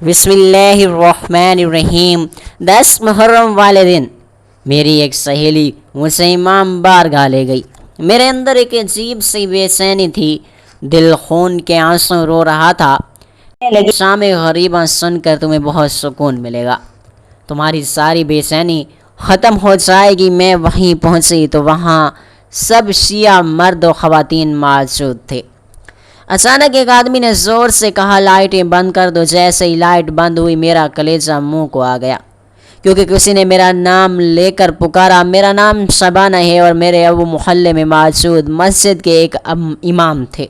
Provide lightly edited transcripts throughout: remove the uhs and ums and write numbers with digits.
بسم اللہ الرحمن الرحیم۔ 10 محرم والے دن میری ایک سہیلی مجھے امام بارگاہ لے گئی۔ میرے اندر ایک عجیب سی بے چینی تھی، دل خون کے آنسو رو رہا تھا۔ شام غریباں سن کر تمہیں بہت سکون ملے گا، تمہاری ساری بے چینی ختم ہو جائے گی۔ میں وہیں پہنچی تو وہاں سب شیعہ مرد و خواتین موجود تھے۔ اچانک ایک آدمی نے زور سے کہا لائٹیں بند کر دو۔ جیسے ہی لائٹ بند ہوئی میرا کلیجہ منہ کو آ گیا، کیونکہ کسی نے میرا نام لے کر پکارا۔ میرا نام شبانہ ہے اور میرے ابو محلے میں موجود مسجد کے ایک امام تھے،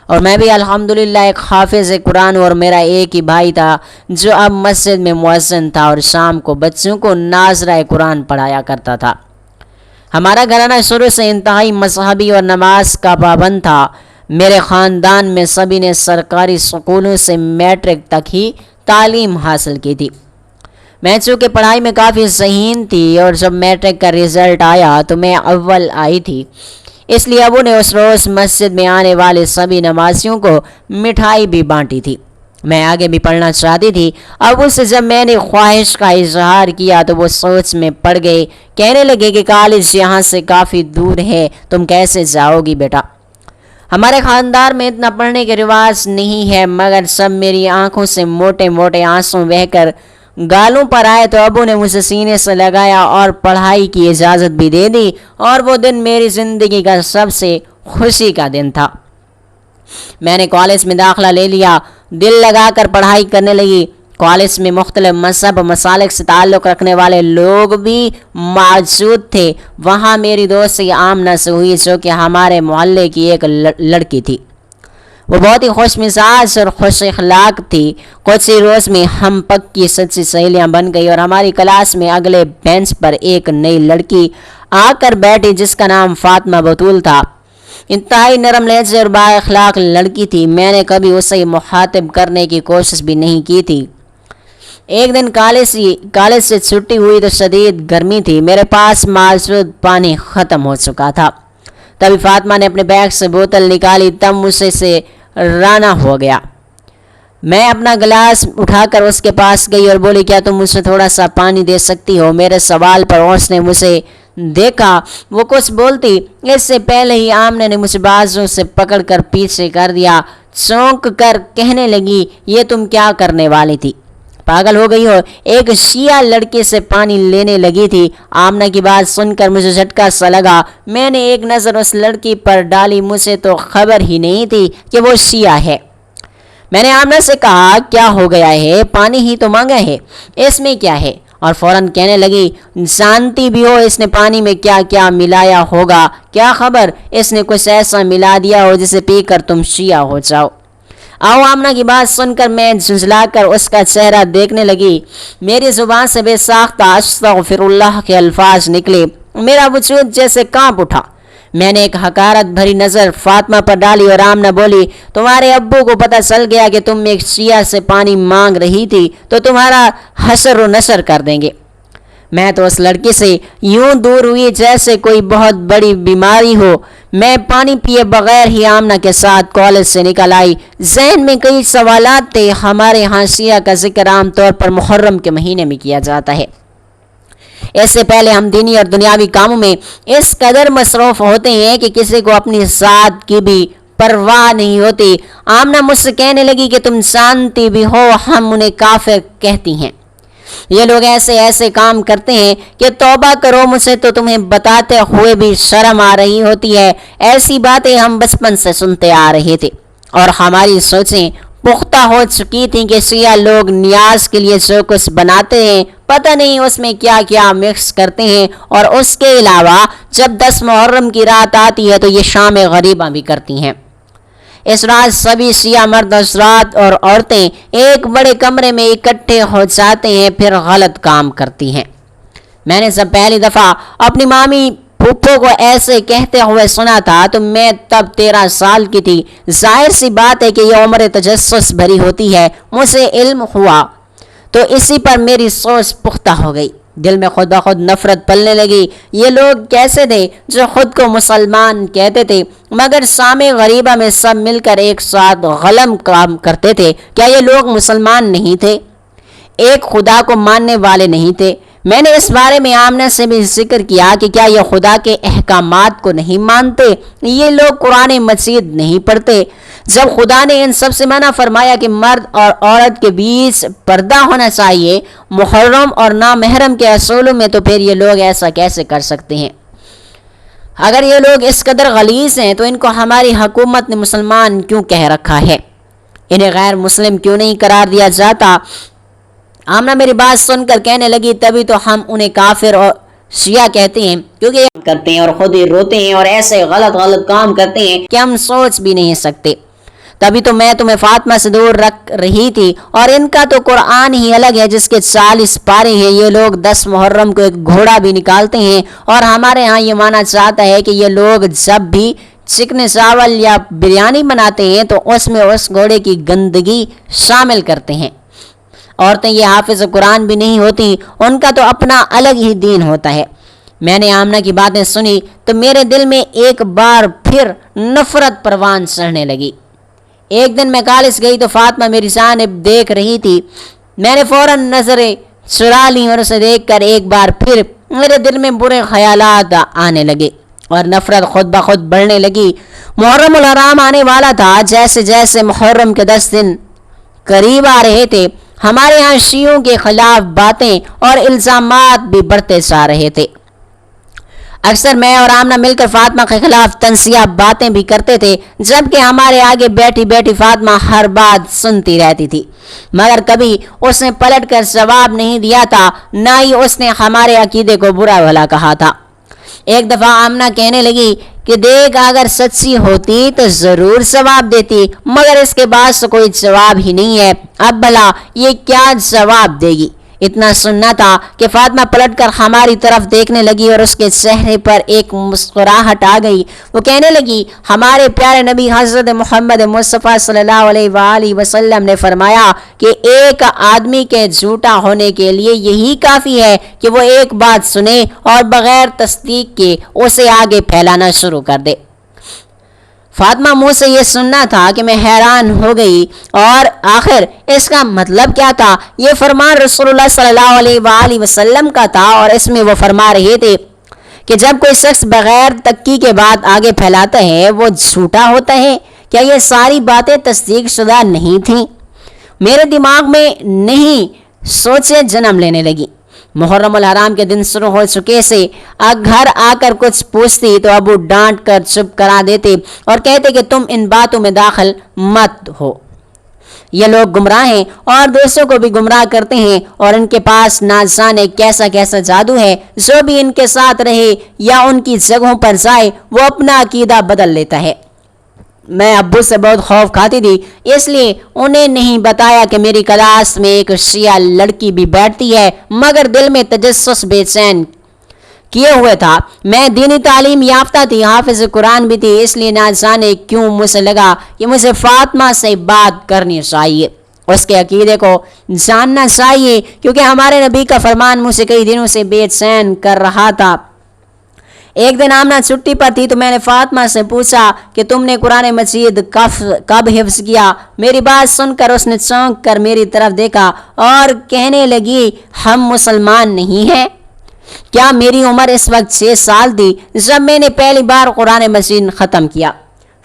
اور میں بھی الحمدللہ ایک حافظ قرآن، اور میرا ایک ہی بھائی تھا جو اب مسجد میں مؤذن تھا اور شام کو بچوں کو ناظرہ قرآن پڑھایا کرتا تھا۔ ہمارا گھرانہ شروع سے انتہائی مذہبی اور نماز کا پابند تھا۔ میرے خاندان میں سبھی نے سرکاری اسکولوں سے میٹرک تک ہی تعلیم حاصل کی تھی۔ میں چونکہ پڑھائی میں کافی ذہین تھی، اور جب میٹرک کا رزلٹ آیا تو میں اول آئی تھی، اس لیے ابو نے اس روز مسجد میں آنے والے سبھی نمازیوں کو مٹھائی بھی بانٹی تھی۔ میں آگے بھی پڑھنا چاہتی تھی۔ ابو سے جب میں نے خواہش کا اظہار کیا تو وہ سوچ میں پڑ گئے، کہنے لگے کہ کالج یہاں سے کافی دور ہے، تم کیسے جاؤ گی بیٹا؟ ہمارے خاندان میں اتنا پڑھنے کے رواج نہیں ہے، مگر سب میری آنکھوں سے موٹے موٹے آنسو بہہ کر گالوں پر آئے تو ابو نے مجھے سینے سے لگایا اور پڑھائی کی اجازت بھی دے دی، اور وہ دن میری زندگی کا سب سے خوشی کا دن تھا۔ میں نے کالج میں داخلہ لے لیا، دل لگا کر پڑھائی کرنے لگی۔ کالج میں مختلف مذہب و مسالک سے تعلق رکھنے والے لوگ بھی موجود تھے۔ وہاں میری دوستی آمنہ سے ہوئی، جو کہ ہمارے محلے کی ایک لڑکی تھی۔ وہ بہت ہی خوش مزاج اور خوش اخلاق تھی۔ کچھ ہی روز میں ہم پکی سچی سہیلیاں بن گئی، اور ہماری کلاس میں اگلے بینچ پر ایک نئی لڑکی آ کر بیٹھی جس کا نام فاطمہ بطول تھا۔ انتہائی نرم لہجے اور با اخلاق لڑکی تھی۔ میں نے کبھی اسے مخاطب کرنے کی کوشش بھی نہیں کی تھی۔ ایک دن کالج سے چھٹی ہوئی تو شدید گرمی تھی، میرے پاس موجود پانی ختم ہو چکا تھا۔ تبھی فاطمہ نے اپنے بیگ سے بوتل نکالی، تب مجھ سے رانا ہو گیا۔ میں اپنا گلاس اٹھا کر اس کے پاس گئی اور بولی کیا تم مجھے تھوڑا سا پانی دے سکتی ہو؟ میرے سوال پر اس نے مجھے دیکھا، وہ کچھ بولتی اس سے پہلے ہی آمنہ نے مجھے بازو سے پکڑ کر پیچھے کر دیا۔ چونک کر کہنے لگی یہ تم کیا کرنے والی تھی؟ پاگل ہو گئی ہو؟ ایک شیعہ لڑکے سے پانی لینے لگی تھی۔ آمنہ کی بات سن کر مجھے جھٹکا سا لگا۔ میں نے ایک نظر اس لڑکی پر ڈالی، مجھے تو خبر ہی نہیں تھی کہ وہ شیعہ ہے۔ میں نے آمنہ سے کہا کیا ہو گیا ہے، پانی ہی تو مانگا ہے، اس میں کیا ہے؟ اور فوراً کہنے لگی جانتی بھی ہو اس نے پانی میں کیا کیا ملایا ہوگا؟ کیا خبر اس نے کچھ ایسا ملا دیا ہو جسے پی کر تم شیعہ ہو جاؤ۔ آمنہ کی بات سن کر میں جھنجھلا کر اس کا چہرہ دیکھنے لگی۔ میری زبان سے بے ساختہ استغفر اللہ کے الفاظ نکلے، میرا وجود جیسے کانپ اٹھا۔ میں نے ایک حقارت بھری نظر فاطمہ پر ڈالی اور آمنہ بولی تمہارے ابو کو پتہ چل گیا کہ تم ایک شیعہ سے پانی مانگ رہی تھی تو تمہارا حشر و نشر کر دیں گے۔ میں تو اس لڑکی سے یوں دور ہوئی جیسے کوئی بہت بڑی بیماری ہو۔ میں پانی پیے بغیر ہی آمنہ کے ساتھ کالج سے نکل آئی۔ ذہن میں کئی سوالات تھے۔ ہمارے ہاں شیعہ کا ذکر عام طور پر محرم کے مہینے میں کیا جاتا ہے۔ اس سے پہلے ہم دینی اور دنیاوی کاموں میں اس قدر مصروف ہوتے ہیں کہ کسی کو اپنی ذات کی بھی پرواہ نہیں ہوتی۔ آمنہ مجھ سے کہنے لگی کہ تم جانتی بھی ہو ہم انہیں کافر کہتی ہیں، یہ لوگ ایسے کام کرتے ہیں کہ توبہ کرو، مجھے تو تمہیں بتاتے ہوئے بھی شرم آ رہی ہوتی ہے۔ ایسی باتیں ہم بچپن سے سنتے آ رہے تھے، اور ہماری سوچیں پختہ ہو چکی تھیں کہ شیعہ لوگ نیاز کے لیے جو کچھ بناتے ہیں پتہ نہیں اس میں کیا کیا مکس کرتے ہیں، اور اس کے علاوہ جب 10 محرم کی رات آتی ہے تو یہ شام غریباں بھی کرتی ہیں۔ اس رات سبھی شیعہ مرد حضرات اور عورتیں ایک بڑے کمرے میں اکٹھے ہو جاتے ہیں، پھر غلط کام کرتی ہیں۔ میں نے جب پہلی دفعہ اپنی مامی پھپھو کو ایسے کہتے ہوئے سنا تھا تو میں تب 13 سال کی تھی۔ ظاہر سی بات ہے کہ یہ عمر تجسس بھری ہوتی ہے۔ مجھے علم ہوا تو اسی پر میری سوچ پختہ ہو گئی۔ دل میں خود بخود نفرت پلنے لگی۔ یہ لوگ کیسے تھے جو خود کو مسلمان کہتے تھے مگر سامع غریبہ میں سب مل کر ایک ساتھ غلط کام کرتے تھے؟ کیا یہ لوگ مسلمان نہیں تھے؟ ایک خدا کو ماننے والے نہیں تھے؟ میں نے اس بارے میں آمنہ سے بھی ذکر کیا کہ کیا یہ خدا کے احکامات کو نہیں مانتے؟ یہ لوگ قرآن مجید نہیں پڑھتے؟ جب خدا نے ان سب سے منع فرمایا کہ مرد اور عورت کے بیچ پردہ ہونا چاہیے محرم اور نامحرم کے اصولوں میں، تو پھر یہ لوگ ایسا کیسے کر سکتے ہیں؟ اگر یہ لوگ اس قدر غلیظ ہیں تو ان کو ہماری حکومت نے مسلمان کیوں کہہ رکھا ہے؟ انہیں غیر مسلم کیوں نہیں قرار دیا جاتا؟ آمنہ میری بات سن کر کہنے لگی تبھی تو ہم انہیں کافر اور شیعہ کہتے ہیں، کیونکہ یہ کرتے ہیں اور خود ہی روتے ہیں اور ایسے غلط کام کرتے ہیں کہ ہم سوچ بھی نہیں سکتے۔ تبھی تو میں تمہیں فاطمہ سے دور رکھ رہی تھی، اور ان کا تو قرآن ہی الگ ہے جس کے 40 پارے ہیں۔ یہ لوگ 10 محرم کو ایک گھوڑا بھی نکالتے ہیں، اور ہمارے ہاں یہ مانا چاہتا ہے کہ یہ لوگ جب بھی چکن چاول یا بریانی بناتے ہیں تو اس میں اس گھوڑے کی گندگی شامل کرتے ہیں۔ عورتیں یہ حافظ قرآن بھی نہیں ہوتی، ان کا تو اپنا الگ ہی دین ہوتا ہے۔ میں نے آمنہ کی باتیں سنی تو میرے دل میں ایک بار پھر نفرت پروان چڑھنے لگی۔ ایک دن میں کالج گئی تو فاطمہ میری جانب دیکھ رہی تھی۔ میں نے فوراً نظریں چرا لی اور اسے دیکھ کر ایک بار پھر میرے دل میں برے خیالات آنے لگے اور نفرت خود بخود بڑھنے لگی۔ محرم الحرام آنے والا تھا۔ جیسے جیسے محرم کے 10 دن قریب آ رہے تھے ہمارے ہاں شیعوں کے خلاف باتیں اور الزامات بھی بڑھتے جا رہے تھے۔ اکثر میں اور آمنہ مل کر فاطمہ کے خلاف تنزیہ باتیں بھی کرتے تھے، جبکہ ہمارے آگے بیٹھی بیٹھی فاطمہ ہر بات سنتی رہتی تھی، مگر کبھی اس نے پلٹ کر جواب نہیں دیا تھا، نہ ہی اس نے ہمارے عقیدے کو برا بھلا کہا تھا۔ ایک دفعہ آمنہ کہنے لگی کہ دیکھ اگر سچی ہوتی تو ضرور جواب دیتی، مگر اس کے بعد کوئی جواب ہی نہیں ہے، اب بھلا یہ کیا جواب دے گی؟ اتنا سننا تھا کہ فاطمہ پلٹ کر ہماری طرف دیکھنے لگی اور اس کے چہرے پر ایک مسکراہٹ آ گئی۔ وہ کہنے لگی ہمارے پیارے نبی حضرت محمد مصطفیٰ صلی اللہ علیہ وآلہ وسلم نے فرمایا کہ ایک آدمی کے جھوٹا ہونے کے لیے یہی کافی ہے کہ وہ ایک بات سنے اور بغیر تصدیق کے اسے آگے پھیلانا شروع کر دے۔ فاطمہ منہ سے یہ سننا تھا کہ میں حیران ہو گئی، اور آخر اس کا مطلب کیا تھا؟ یہ فرمان رسول اللہ صلی اللہ علیہ وآلہ وسلم کا تھا، اور اس میں وہ فرما رہے تھے کہ جب کوئی شخص بغیر تحقیق کے بات آگے پھیلاتا ہے وہ جھوٹا ہوتا ہے۔ کیا یہ ساری باتیں تصدیق شدہ نہیں تھیں؟ میرے دماغ میں نہیں سوچیں جنم لینے لگی۔ محرم الحرام کے دن شروع ہو چکے سے گھر آ کر کچھ پوچھتی تو ابو ڈانٹ کر چپ کرا دیتے اور کہتے کہ تم ان باتوں میں داخل مت ہو، یہ لوگ گمراہ ہیں اور دوسروں کو بھی گمراہ کرتے ہیں، اور ان کے پاس نہ جانے کیسا کیسا جادو ہے، جو بھی ان کے ساتھ رہے یا ان کی جگہوں پر جائے وہ اپنا عقیدہ بدل لیتا ہے۔ میں ابو سے بہت خوف کھاتی تھی، اس لیے انہیں نہیں بتایا کہ میری کلاس میں ایک شیعہ لڑکی بھی بیٹھتی ہے، مگر دل میں تجسس بے چین کیے ہوئے تھا۔ میں دینی تعلیم یافتہ تھی، حافظ قرآن بھی تھی، اس لیے نہ جانے کیوں مجھے لگا کہ مجھے فاطمہ سے بات کرنی چاہیے، اس کے عقیدے کو جاننا چاہیے، کیونکہ ہمارے نبی کا فرمان مجھے کئی دنوں سے بے چین کر رہا تھا۔ ایک دن آمنہ چھٹی پر تھی تو میں نے فاطمہ سے پوچھا کہ تم نے قرآن مجید کب حفظ کیا؟ میری بات سن کر اس نے چونک کر میری طرف دیکھا اور کہنے لگی ہم مسلمان نہیں ہیں کیا؟ میری عمر اس وقت 6 سال تھی جب میں نے پہلی بار قرآن مجید ختم کیا۔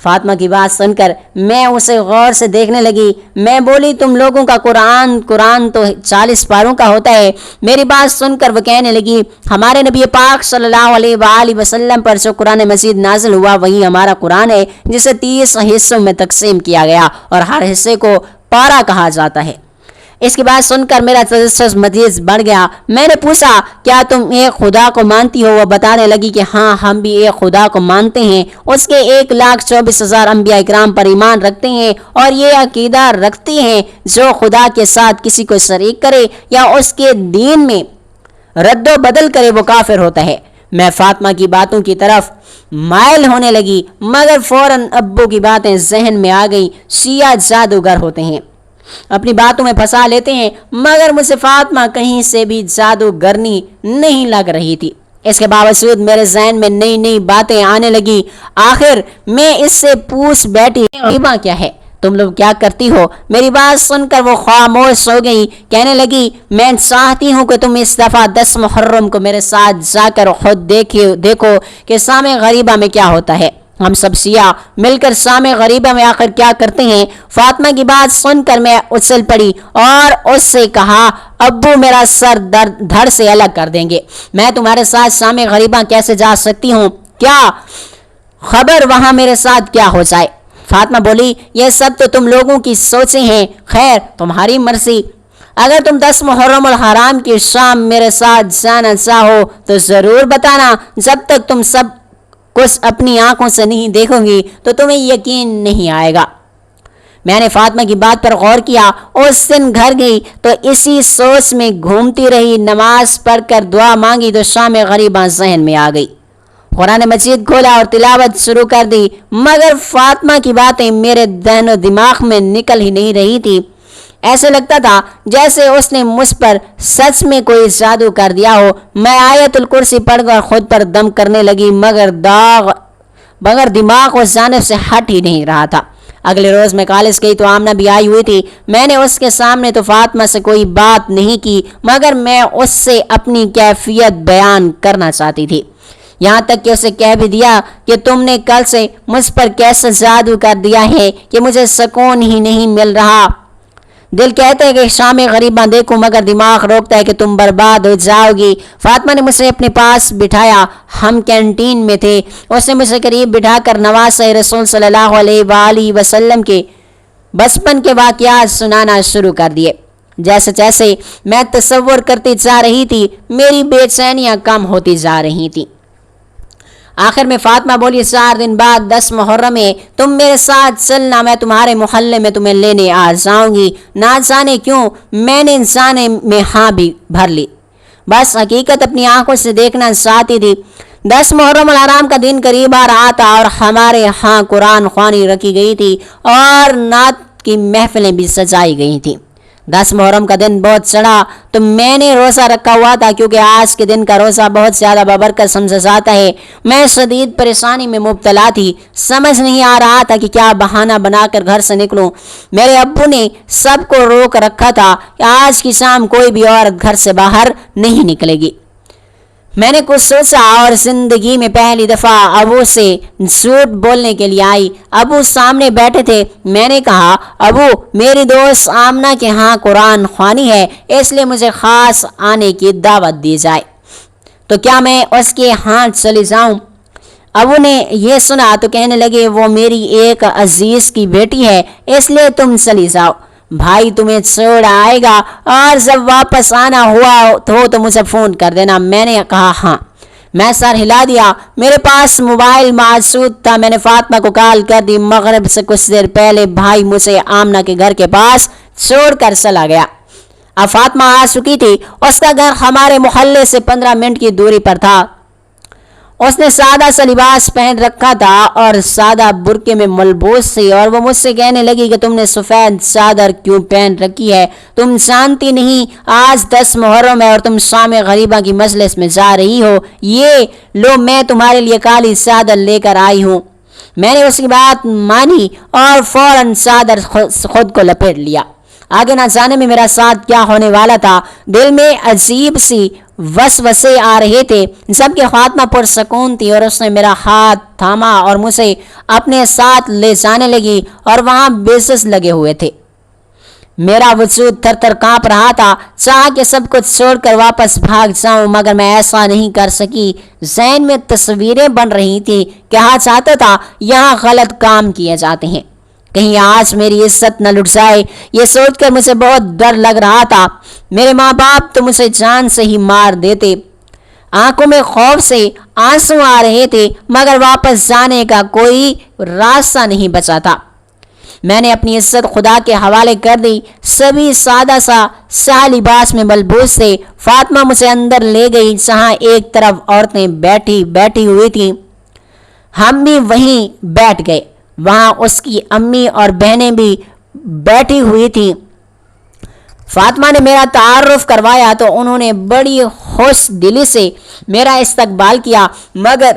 فاطمہ کی بات سن کر میں اسے غور سے دیکھنے لگی۔ میں بولی تم لوگوں کا قرآن تو 40 پاروں کا ہوتا ہے۔ میری بات سن کر وہ کہنے لگی ہمارے نبی پاک صلی اللہ علیہ وآلہ وسلم پر جو قرآن مجید نازل ہوا وہی ہمارا قرآن ہے، جسے 30 حصوں میں تقسیم کیا گیا اور ہر حصے کو پارہ کہا جاتا ہے۔ اس کی بات سن کر میرا تجسس مزید بڑھ گیا۔ میں نے پوچھا کیا تم ایک خدا کو مانتی ہو؟ وہ بتانے لگی کہ ہاں ہم بھی ایک خدا کو مانتے ہیں، اس کے 1,24,000 انبیاء اکرام پر ایمان رکھتے ہیں اور یہ عقیدہ رکھتے ہیں جو خدا کے ساتھ کسی کو شریک کرے یا اس کے دین میں رد و بدل کرے وہ کافر ہوتا ہے۔ میں فاطمہ کی باتوں کی طرف مائل ہونے لگی، مگر فوراً ابو کی باتیں ذہن میں آ گئیں۔ شیعہ جادوگر ہوتے ہیں، اپنی باتوں میں پھنسا لیتے ہیں، مگر مجھے فاطمہ کہیں سے بھی جادوگرنی نہیں لگ رہی تھی۔ اس کے باوجود میرے ذہن میں نئی نئی باتیں آنے لگی۔ آخر میں اس سے پوچھ بیٹھی، غریبہ کیا ہے؟ تم لوگ کیا کرتی ہو؟ میری بات سن کر وہ خاموش ہو گئی۔ کہنے لگی، میں چاہتی ہوں کہ تم اس دفعہ 10 محرم کو میرے ساتھ جا کر خود دیکھو کہ شام غریبہ میں کیا ہوتا ہے۔ ہم سب سیاح مل کر شام غریبہ میں آخر کیا کرتے ہیں؟ فاطمہ کی بات سن کر میں اچھل پڑی اور اس سے کہا، ابو میرا سر دھڑ سے الگ کر دیں گے، میں تمہارے ساتھ شام غریبہ کیسے جا سکتی ہوں؟ کیا خبر وہاں میرے ساتھ کیا ہو جائے؟ فاطمہ بولی، یہ سب تو تم لوگوں کی سوچیں ہیں، خیر تمہاری مرضی۔ اگر تم 10 محرم الحرام کی شام میرے ساتھ جانا چاہو تو ضرور بتانا۔ جب تک تم سب کچھ اپنی آنکھوں سے نہیں دیکھو گی تو تمہیں یقین نہیں آئے گا۔ میں نے فاطمہ کی بات پر غور کیا۔ اس دن گھر گئی تو اسی سوچ میں گھومتی رہی۔ نماز پڑھ کر دعا مانگی تو شام غریبہ ذہن میں آ گئی۔ قرآن مجید کھولا اور تلاوت شروع کر دی، مگر فاطمہ کی باتیں میرے ذہن و دماغ میں نکل ہی نہیں رہی تھی۔ ایسے لگتا تھا جیسے اس نے مجھ پر سچ میں کوئی جادو کر دیا ہو۔ میں آیت الکرسی پڑھ کر خود پر دم کرنے لگی، مگر دماغ اس جانب سے ہٹ ہی نہیں رہا تھا۔ اگلے روز میں کالج گئی تو آمنہ بھی آئی ہوئی تھی۔ میں نے اس کے سامنے تو فاطمہ سے کوئی بات نہیں کی، مگر میں اس سے اپنی کیفیت بیان کرنا چاہتی تھی، یہاں تک کہ اسے کہہ بھی دیا کہ تم نے کل سے مجھ پر کیسا جادو کر دیا ہے کہ مجھے سکون ہی نہیں مل رہا۔ دل کہتا ہے کہ شام غریبہ دیکھوں، مگر دماغ روکتا ہے کہ تم برباد ہو جاؤ گی۔ فاطمہ نے مجھے اپنے پاس بٹھایا، ہم کینٹین میں تھے۔ اس نے مجھے قریب بٹھا کر نواسہ رسول صلی اللہ علیہ وآلہ وسلم کے بچپن کے واقعات سنانا شروع کر دیے۔ جیسے جیسے میں تصور کرتی جا رہی تھی، میری بے چینیاں کم ہوتی جا رہی تھیں۔ آخر میں فاطمہ بولی، 4 دن بعد 10 محرم ہے، تم میرے ساتھ چلنا، میں تمہارے محلے میں تمہیں لینے آ جاؤں گی۔ نہ جانے کیوں میں نے جانے میں ہاں بھی بھر لی، بس حقیقت اپنی آنکھوں سے دیکھنا چاہتی تھی۔ 10 محرم الحرام کا دن قریب آ رہا تھا اور ہمارے ہاں قرآن خوانی رکھی گئی تھی اور نعت کی محفلیں بھی سجائی گئی تھیں۔ 10 محرم کا دن بہت چڑھا تو میں نے روزہ رکھا ہوا تھا، کیونکہ آج کے دن کا روزہ بہت زیادہ بابرکت سمجھا جاتا ہے۔ میں شدید پریشانی میں مبتلا تھی، سمجھ نہیں آ رہا تھا کہ کیا بہانہ بنا کر گھر سے نکلوں۔ میرے ابو نے سب کو روک رکھا تھا کہ آج کی شام کوئی بھی عورت گھر سے باہر نہیں نکلے گی۔ میں نے کچھ سوچا اور زندگی میں پہلی دفعہ ابو سے جھوٹ بولنے کے لیے آئی۔ ابو سامنے بیٹھے تھے۔ میں نے کہا، ابو میری دوست آمنہ کے ہاں قرآن خوانی ہے، اس لیے مجھے خاص آنے کی دعوت دی جائے، تو کیا میں اس کے ہاں چلی جاؤں؟ ابو نے یہ سنا تو کہنے لگے، وہ میری ایک عزیز کی بیٹی ہے، اس لیے تم چلی جاؤ، بھائی تمہیں چھوڑ آئے گا اور جب واپس آنا ہوا تو مجھے فون کر دینا۔ میں نے کہا ہاں۔ میں سر ہلا دیا۔ میرے پاس موبائل موجود تھا۔ میں نے فاطمہ کو کال کر دی۔ مغرب سے کچھ دیر پہلے بھائی مجھے آمنہ کے گھر کے پاس چھوڑ کر چلا گیا۔ اب فاطمہ آ چکی تھی۔ اس کا گھر ہمارے محلے سے 15 منٹ کی دوری پر تھا۔ اس نے سادہ سا لباس پہن رکھا تھا اور سادہ برقعے میں ملبوس تھی، اور وہ مجھ سے کہنے لگی کہ تم نے سفید چادر کیوں پہن رکھی ہے؟ تم جانتی نہیں آج 10 محرم ہے اور تم شام غریبہ کی مجلس میں جا رہی ہو؟ یہ لو میں تمہارے لیے کالی چادر لے کر آئی ہوں۔ میں نے اس کی بات مانی اور فوراً چادر خود کو لپیٹ لیا۔ آگے نہ جانے میں میرا ساتھ کیا ہونے والا تھا۔ دل میں عجیب سی وسوسے آ رہے تھے، جبکہ فاطمہ پرسکون تھی اور اس نے میرا ہاتھ تھاما اور مجھے اپنے ساتھ لے جانے لگی، اور وہاں بیسس لگے ہوئے تھے۔ میرا وجود تھر تھر کانپ رہا تھا، چاہا کہ سب کچھ چھوڑ کر واپس بھاگ جاؤں، مگر میں ایسا نہیں کر سکی۔ ذہن میں تصویریں بن رہی تھی، کہا چاہتا تھا یہاں غلط کام کیے جاتے ہیں، کہیں آج میری عزت نہ لٹ جائے۔ یہ سوچ کر مجھے بہت ڈر لگ رہا تھا۔ میرے ماں باپ تو مجھے جان سے ہی مار دیتے۔ آنکھوں میں خوف سے آنسو آ رہے تھے، مگر واپس جانے کا کوئی راستہ نہیں بچا تھا۔ میں نے اپنی عزت خدا کے حوالے کر دی۔ سبھی سادہ سا لباس میں ملبوس تھے۔ فاطمہ مجھے اندر لے گئی، جہاں ایک طرف عورتیں بیٹھی ہوئی تھیں، ہم بھی وہیں بیٹھ گئے۔ وہاں اس کی امی اور بہنیں بھی بیٹھی ہوئی تھیں۔ فاطمہ نے میرا تعارف کروایا تو انہوں نے بڑی خوش دلی سے میرا استقبال کیا، مگر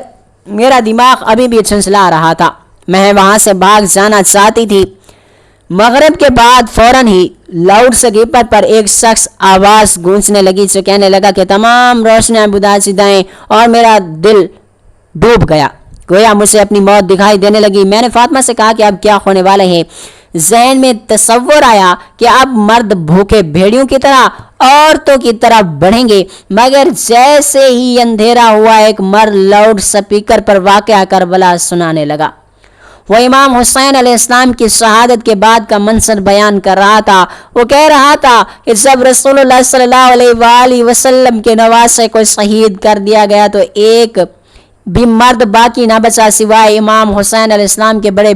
میرا دماغ ابھی بھی چھنچھلا رہا تھا۔ میں وہاں سے بھاگ جانا چاہتی تھی۔ مغرب کے بعد فوراً ہی لاؤڈ اسپیکر پر ایک شخص آواز گونجنے لگی جو کہنے لگا کہ تمام روشنیاں بجھا دیں، اور میرا دل ڈوب گیا، گویا مجھے اپنی موت دکھائی دینے لگی۔ میں نے فاطمہ سے کہا کہ اب کیا ہونے والا ہے؟ ذہن میں تصور آیا کہ اب مرد بھوکے بھیڑیوں کی طرح عورتوں کی طرف بڑھیں گے، مگر جیسے ہی اندھیرا ہوا ایک مرد لاؤڈ اسپیکر پر واقعہ کربلا سنانے لگا۔ وہ امام حسین علیہ السلام کی شہادت کے بعد کا منظر بیان کر رہا تھا۔ وہ کہہ رہا تھا کہ جب رسول اللہ صلی اللہ علیہ وآلہ وسلم کے نواسے کو شہید کر دیا گیا تو ایک بھی مرد باقی نہ بچا سوائے امام حسین علیہ السلام کے بڑے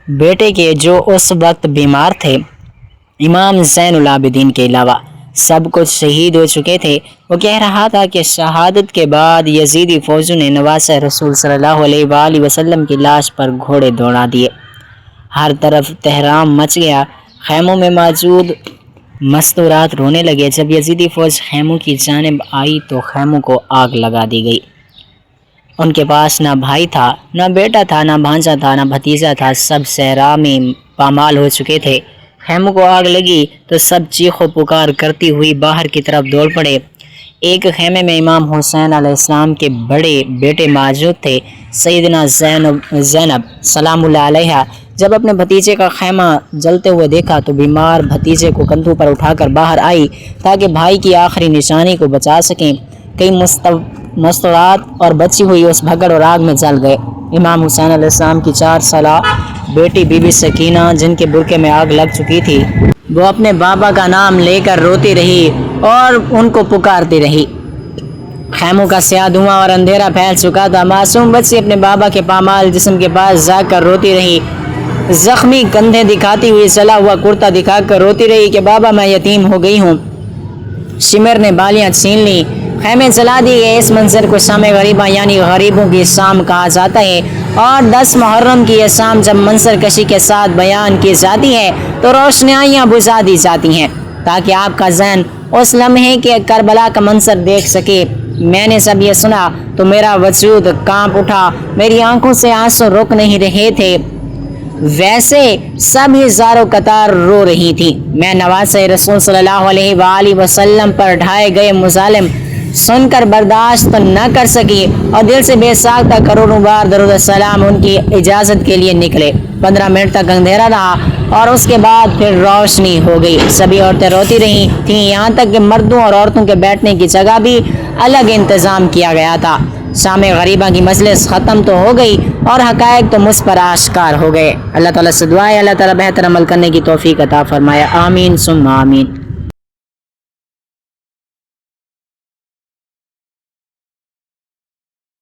بیٹے کے جو اس وقت بیمار تھے۔ امام زین العابدین کے علاوہ سب کچھ شہید ہو چکے تھے۔ وہ کہہ رہا تھا کہ شہادت کے بعد یزیدی فوجوں نے نواسہ رسول صلی اللہ علیہ وآلہ وسلم کی لاش پر گھوڑے دوڑا دیے۔ ہر طرف تہرام مچ گیا۔ خیموں میں موجود مستورات رونے لگے۔ جب یزیدی فوج خیموں کی جانب آئی تو خیموں کو آگ لگا دی گئی۔ ان کے پاس نہ بھائی تھا، نہ بیٹا تھا، نہ بھانجا تھا، نہ بھتیجا تھا، سب صحرا میں پامال ہو چکے تھے۔ خیموں کو آگ لگی تو سب چیخ و پکار کرتی ہوئی باہر کی طرف دوڑ پڑے۔ ایک خیمے میں امام حسین علیہ السلام کے بڑے بیٹے موجود تھے، سیدنا زینب سلام اللہ علیہا۔ جب اپنے بھتیجے کا خیمہ جلتے ہوئے دیکھا تو بیمار بھتیجے کو کندھوں پر اٹھا کر باہر آئی تاکہ بھائی کی آخری نشانی کو بچا سکیں۔ کئی مستورات اور بچی ہوئی اس بھگڑ اور آگ میں جل گئے۔ امام حسین علیہ السلام کی 4 سالہ بیٹی بی بی سکینہ، جن کے برقعے میں آگ لگ چکی تھی، وہ اپنے بابا کا نام لے کر روتی رہی اور ان کو پکارتی رہی۔ خیموں کا سیاہ دھواں اور اندھیرا پھیل چکا تھا۔ معصوم بچی اپنے بابا کے پامال جسم کے پاس جا کر روتی رہی، زخمی کندھے دکھاتی ہوئی، جلا ہوا کرتا دکھا کر روتی رہی کہ بابا میں یتیم ہو گئی ہوں۔ شمر نے بالیاں چھین لی، خیمے جلا دی گئے۔ اس منظر کو شام غریبہ یعنی غریبوں کی شام کہا جاتا ہے، اور 10 محرم کی یہ شام جب منظر کشی کے ساتھ بیان کی جاتی ہے تو روشنیاں بجھا دی جاتی ہیں تاکہ آپ کا ذہن اس لمحے کے کربلا کا منظر دیکھ سکے۔ میں نے جب یہ سنا تو میرا وجود کانپ اٹھا، میری آنکھوں سے آنسو رک نہیں رہے تھے، ویسے سب ہی زارو قطار رو رہی تھی۔ میں نواسہ رسول صلی اللہ علیہ وآلہ وسلم پر ڈھائے گئے مظالم سن کر برداشت نہ کر سکی اور دل سے بے ساختہ کروڑوں بار درود السلام ان کی اجازت کے لیے نکلے۔ 15 منٹ تک اندھیرا رہا اور اس کے بعد پھر روشنی ہو گئی۔ سبھی عورتیں روتی رہی تھیں، یہاں تک کہ مردوں اور عورتوں کے بیٹھنے کی جگہ بھی الگ انتظام کیا گیا تھا۔ شام غریبہ کی مجلس ختم تو ہو گئی اور حقائق تو مجھ پر آشکار ہو گئے۔ اللہ تعالیٰ سے دعا ہے اللہ تعالیٰ بہتر عمل کرنے کی توفیق عطا فرمائے، آمین ثم آمین۔